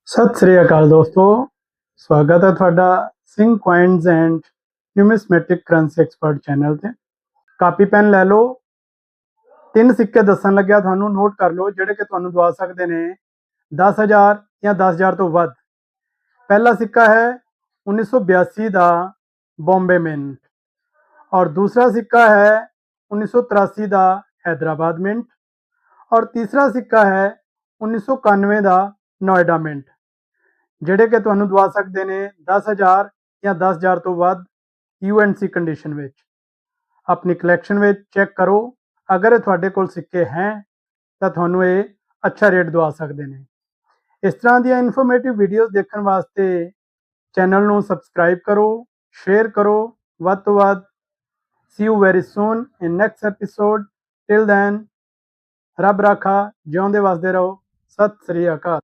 ਸਤਿ ਸ੍ਰੀ ਅਕਾਲ ਦੋਸਤੋ, ਸਵਾਗਤ ਹੈ ਤੁਹਾਡਾ Singh coins and numismatic currency expert channel ਤੇ। ਕਾਪੀ ਪੈਨ ਲੈ ਲਓ। ਤਿੰਨ ਸਿੱਕੇ ਦੱਸਣ ਲੱਗਿਆ, ਤੁਹਾਨੂੰ ਨੋਟ ਕਰ ਲਓ, ਜਿਹੜੇ ਕਿ ਤੁਹਾਨੂੰ ਦਵਾ ਸਕਦੇ ਨੇ 10,000 ਜਾਂ 10,000 ਤੋਂ ਵੱਧ। ਪਹਿਲਾ ਸਿੱਕਾ ਹੈ 1982 ਦਾ ਬੰਬੇ ਮਿੰਟ, और दूसरा सिक्का है 1983 ਦਾ हैदराबाद मिंट, और तीसरा सिक्का है 1991 ਦਾ नोएडा मिंट, ਜਿਹੜੇ ਕਿ ਤੁਹਾਨੂੰ ਦਵਾ ਸਕਦੇ ਨੇ 10,000 ਜਾਂ 10,000 ਤੋਂ ਵੱਧ UNC ਕੰਡੀਸ਼ਨ ਵਿੱਚ। ਆਪਣੀ ਕਲੈਕਸ਼ਨ ਵਿੱਚ ਚੈੱਕ ਕਰੋ, ਅਗਰ ਇਹ ਤੁਹਾਡੇ ਕੋਲ ਸਿੱਕੇ ਹੈ ਤਾਂ ਤੁਹਾਨੂੰ ਇਹ ਅੱਛਾ ਰੇਟ ਦਵਾ ਸਕਦੇ ਨੇ। ਇਸ ਤਰ੍ਹਾਂ ਦੀਆਂ ਇਨਫੋਰਮੇਟਿਵ ਵੀਡੀਓਜ਼ ਦੇਖਣ ਵਾਸਤੇ ਚੈਨਲ ਨੂੰ ਸਬਸਕ੍ਰਾਈਬ ਕਰੋ, ਸ਼ੇਅਰ ਕਰੋ ਵੱਧ ਤੋਂ ਵੱਧ। See you very soon in next episode. Till then, ਰੱਬ ਰਾਖਾ, ਜਿਉਂਦੇ ਵਸਦੇ ਰਹੋ। ਸਤਿ ਸ੍ਰੀ ਅਕਾਲ।